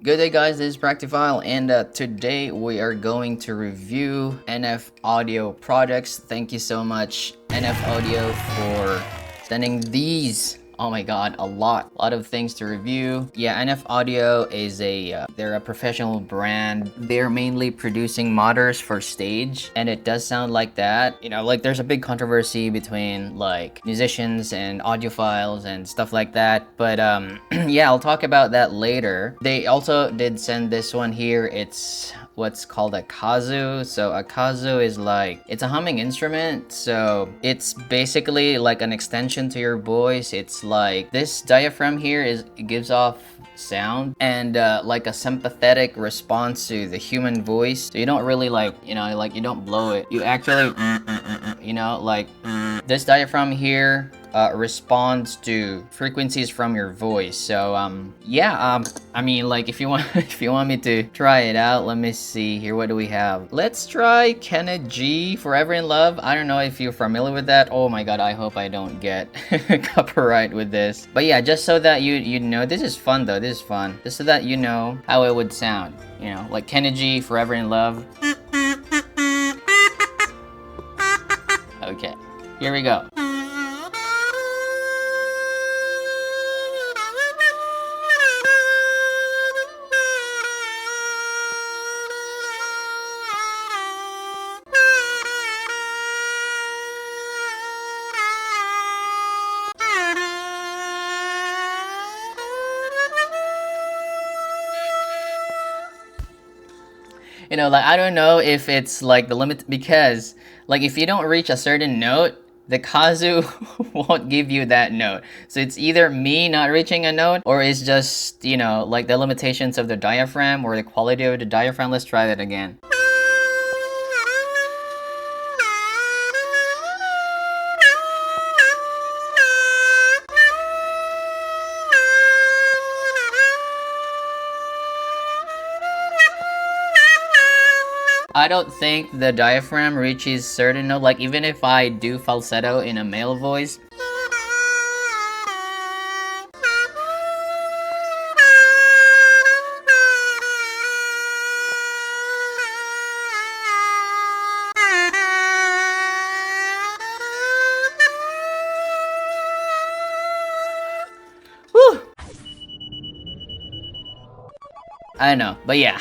Good day guys, this is Practiphile, and today we are going to review NF Audio products. Thank you so much NF Audio for sending these. Oh my god, a lot of things to review. Yeah, NF Audio is they're a professional brand. They're mainly producing modders for stage, and it does sound like that. You know, like there's a big controversy between like musicians and audiophiles and stuff like that. But yeah, I'll talk about that later. They also did send this one here. It's what's called a Kazoo. So a Kazoo is like, it's a humming instrument. So it's basically like an extension to your voice. It's like this diaphragm here it gives off sound and like a sympathetic response to the human voice. So you don't really like, you know, like you don't blow it. You actually, you know, like this diaphragm here responds to frequencies from your voice. So yeah, I mean, like if you want if you want me to try it out, let me see here. What do we have? Let's try Kenna G, Forever in Love. I don't know if you're familiar with that. Oh my god, I hope I don't get copyright with this. But yeah, just so that you know, this is fun though. This is fun. Just so that you know how it would sound. You know, like Kenna G, Forever in Love. Okay, here we go. You know, like I don't know if it's like the limit, because like if you don't reach a certain note, the Kazoo won't give you that note. So it's either me not reaching a note, or it's just, you know, like the limitations of the diaphragm or the quality of the diaphragm. Let's try that again. I don't think the diaphragm reaches certain note, like even if I do falsetto in a male voice. Whew. I know, but yeah,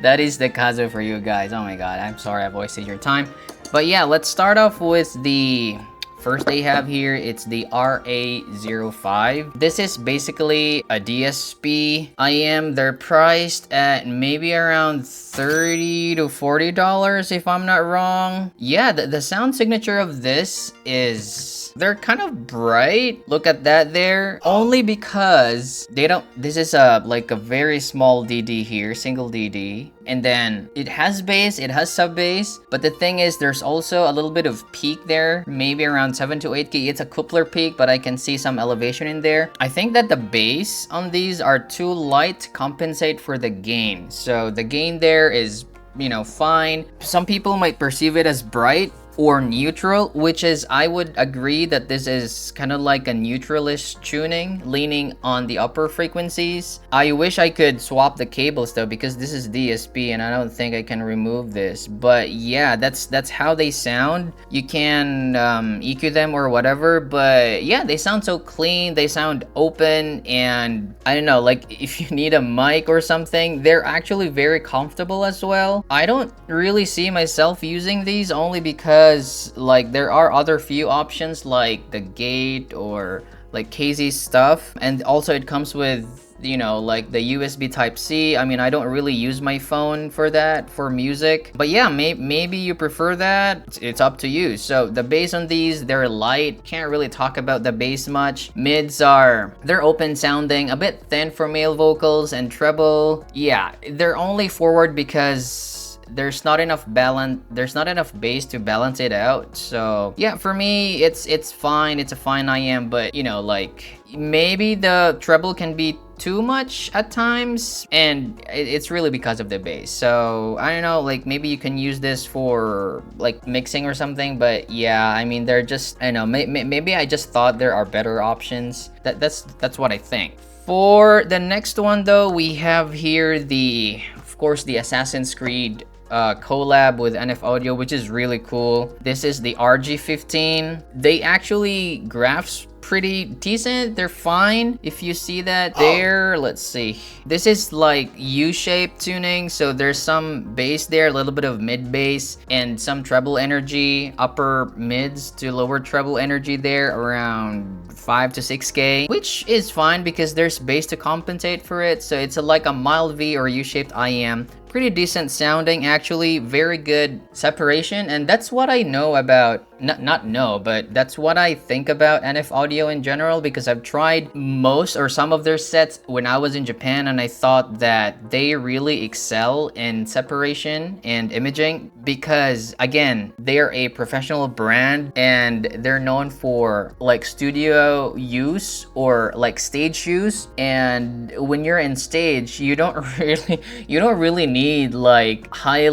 that is the Kazoo for you guys. Oh my god, I'm sorry I've wasted your time. But yeah, let's start off with the first they have here. It's the RA05. This is basically a DSP IM. They're priced at maybe around $30 to $40 if I'm not wrong. Yeah, the sound signature of this is they're kind of bright. Look at that there. Only because they don't, this is a like a very small DD here, single DD. And then it has bass, it has sub bass, but the thing is there's also a little bit of peak there, maybe around 7 to 8k. It's a coupler peak, but I can see some elevation in there. I think that the bass on these are too light to compensate for the gain. So the gain there is, you know, fine. Some people might perceive it as bright or neutral, which is, I would agree that this is kind of like a neutralish tuning, leaning on the upper frequencies. I wish I could swap the cables though, because this is DSP and I don't think I can remove this. But yeah, that's how they sound. You can EQ them or whatever, but yeah, they sound so clean, they sound open, and I don't know, like if you need a mic or something, they're actually very comfortable as well. I don't really see myself using these, only because like there are other few options like the gate or like Kazee stuff, and also it comes with, you know, like the USB type C. I mean, I don't really use my phone for that, for music, but yeah, maybe you prefer that. It's up to you. So the bass on these, they're light, can't really talk about the bass much. Mids are, they're open sounding, a bit thin for male vocals, and treble, yeah, they're only forward because there's not enough bass to balance it out. So yeah, for me it's fine, it's a fine IM, but you know, like maybe the treble can be too much at times, and it's really because of the bass. So I don't know, like maybe you can use this for like mixing or something, but yeah, I mean, they're just, I don't know, maybe I just thought there are better options. That's what I think. For the next one though, we have here the, of course, the Assassin's Creed collab with NF Audio, which is really cool. This is the RG15. They actually graphs pretty decent, they're fine. If you see that there, let's see, this is like U-shaped tuning, so there's some bass there, a little bit of mid bass and some treble energy, upper mids to lower treble energy there, around 5 to 6k, which is fine because there's bass to compensate for it. So it's like a mild V or U-shaped IM. Pretty decent sounding, actually, very good separation, and that's what I know about, not know, but that's what I think about NF Audio in general, because I've tried most or some of their sets when I was in Japan, and I thought that they really excel in separation and imaging, because again, they're a professional brand and they're known for like studio use or like stage use, and when you're in stage, you don't really need like high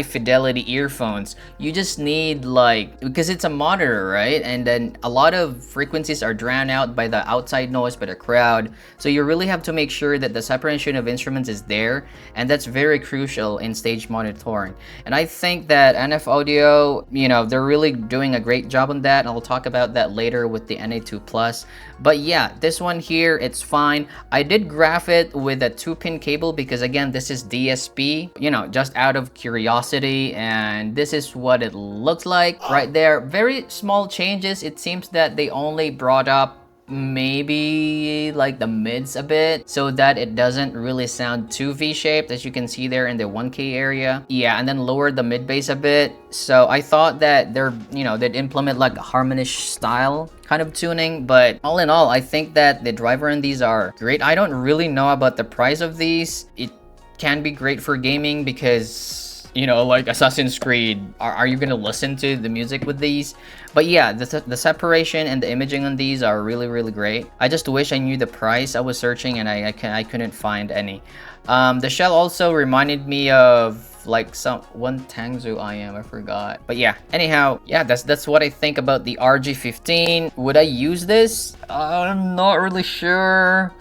fidelity earphones. You just need, like, because it's a monitor, right? And then a lot of frequencies are drowned out by the outside noise, by the crowd. So you really have to make sure that the separation of instruments is there, and that's very crucial in stage monitoring. And I think that NF Audio, you know, they're really doing a great job on that, and I'll talk about that later with the NA2 Plus. But yeah, this one here, it's fine. I did graph it with a 2-pin cable because again, this is DSP, you know, just out of curiosity, and this is what it looks like right there. Very small changes. It seems that they only brought up maybe like the mids a bit so that it doesn't really sound too V-shaped, as you can see there in the 1k area. Yeah, and then lowered the mid bass a bit. So I thought that they're, you know, they'd implement like a harmonish style kind of tuning, but all in all, I think that the driver in these are great. I don't really know about the price of these. It can be great for gaming because, you know, like Assassin's Creed, are you gonna listen to the music with these? But yeah, the separation and the imaging on these are really great. I just wish I knew the price. I was searching and I couldn't find any. The shell also reminded me of like one Tangzu IM, I forgot. But yeah, anyhow, yeah, that's what I think about the RG15. Would I use this? I'm not really sure.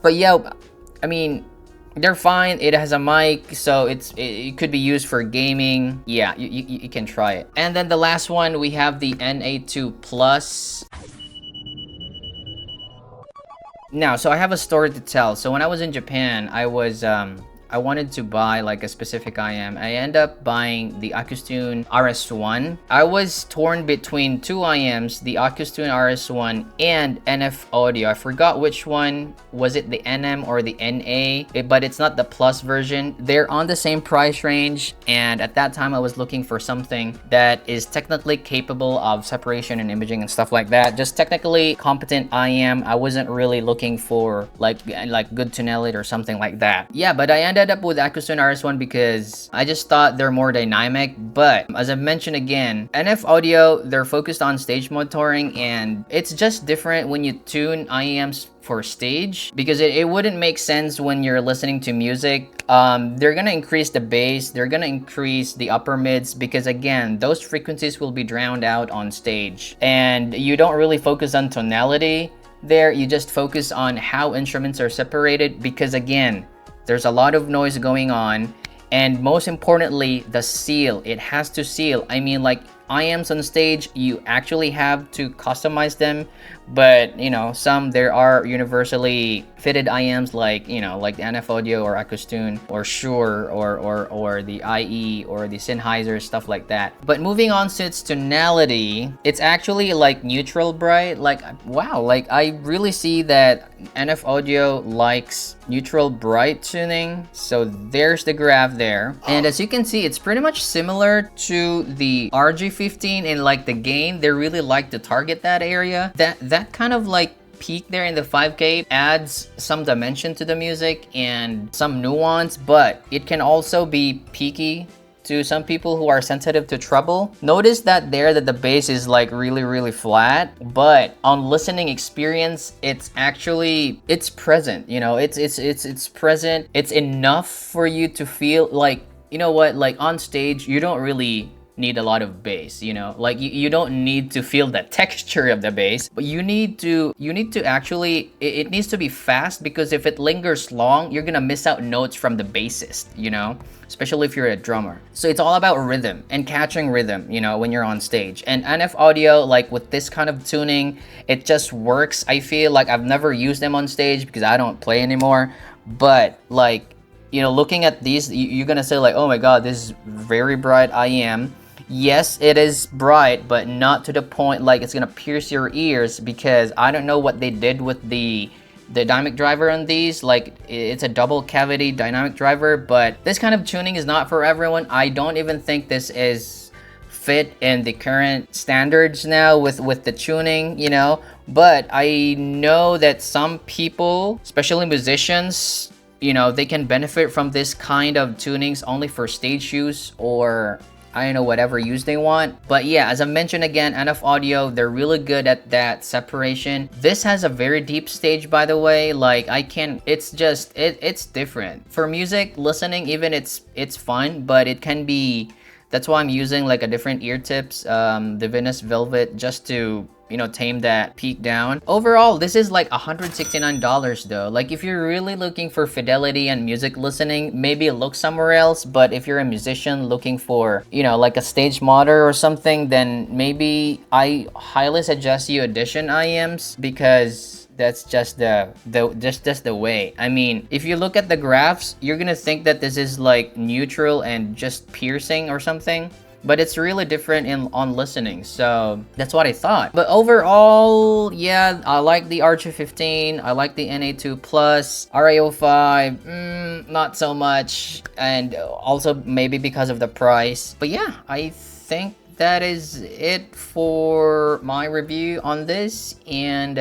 But yeah, I mean, they're fine. It has a mic, so it could be used for gaming. Yeah, you can try it. And then the last one, we have the NA2 Plus. Now, so I have a story to tell. So when I was in Japan, I wanted to buy like a specific IM. I end up buying the Akustune RS1. I was torn between two IMs, the Akustune RS1 and NF Audio. I forgot which one. Was it the NM or the NA? But it's not the plus version. They're on the same price range, and at that time I was looking for something that is technically capable of separation and imaging and stuff like that. Just technically competent IM. I wasn't really looking for like good tonality or something like that. Yeah, but I ended up with Akustune RS1 because I just thought they're more dynamic. But as I mentioned again, NF Audio, they're focused on stage monitoring, and it's just different when you tune IEMs for stage, because it wouldn't make sense when you're listening to music. They're gonna increase the bass, they're gonna increase the upper mids, because again, those frequencies will be drowned out on stage, and you don't really focus on tonality there. You just focus on how instruments are separated, because again, there's a lot of noise going on, and most importantly, the seal. It has to seal. I mean, like IMs on stage, you actually have to customize them, but you know, there are universally fitted IMs like, you know, like the NF Audio or Akustune or Shure or the IE or the Sennheiser, stuff like that. But moving on to its tonality, it's actually like neutral bright. Like, wow, like I really see that NF Audio likes neutral bright tuning. So there's the graph there, and as you can see, it's pretty much similar to the RG15 in like the gain. They really like to target that area. That kind of like peak there in the 5K adds some dimension to the music and some nuance, but it can also be peaky to some people who are sensitive to treble. Notice that the bass is like really flat, but on listening experience, it's present, you know, it's present. It's enough for you to feel like, you know what, like on stage, you don't really need a lot of bass, you know, like you don't need to feel the texture of the bass, but you need to actually, it needs to be fast, because if it lingers long, you're gonna miss out notes from the bassist, you know, especially if you're a drummer. So it's all about rhythm and catching rhythm, you know, when you're on stage. And NF Audio, like with this kind of tuning, it just works. I feel like I've never used them on stage because I don't play anymore, but like, you know, looking at these, you're gonna say like, oh my god, this is very bright IM. Yes, it is bright, but not to the point like it's gonna pierce your ears, because I don't know what they did with the dynamic driver on these. Like, it's a double cavity dynamic driver, but this kind of tuning is not for everyone. I don't even think this is fit in the current standards now with the tuning, you know, but I know that some people, especially musicians, you know, they can benefit from this kind of tunings only for stage use, or I don't know, whatever use they want. But yeah, as I mentioned again, NF Audio, they're really good at that separation. This has a very deep stage, by the way. Like, it's just, it's different. For music listening, even it's fun, but it can be, that's why I'm using like a different ear tips, the Venus Velvet, just to, you know, tame that peak down. Overall, this is like $169 though. Like, if you're really looking for fidelity and music listening, maybe look somewhere else. But if you're a musician looking for, you know, like a stage monitor or something, then maybe I highly suggest you Audition IMs, because that's just the way. I mean, if you look at the graphs, you're gonna think that this is like neutral and just piercing or something, but it's really different on listening. So that's what I thought. But overall, yeah, I like the RG15, I like the NA2 Plus, RA05, not so much, and also maybe because of the price. But yeah, I think that is it for my review on this, and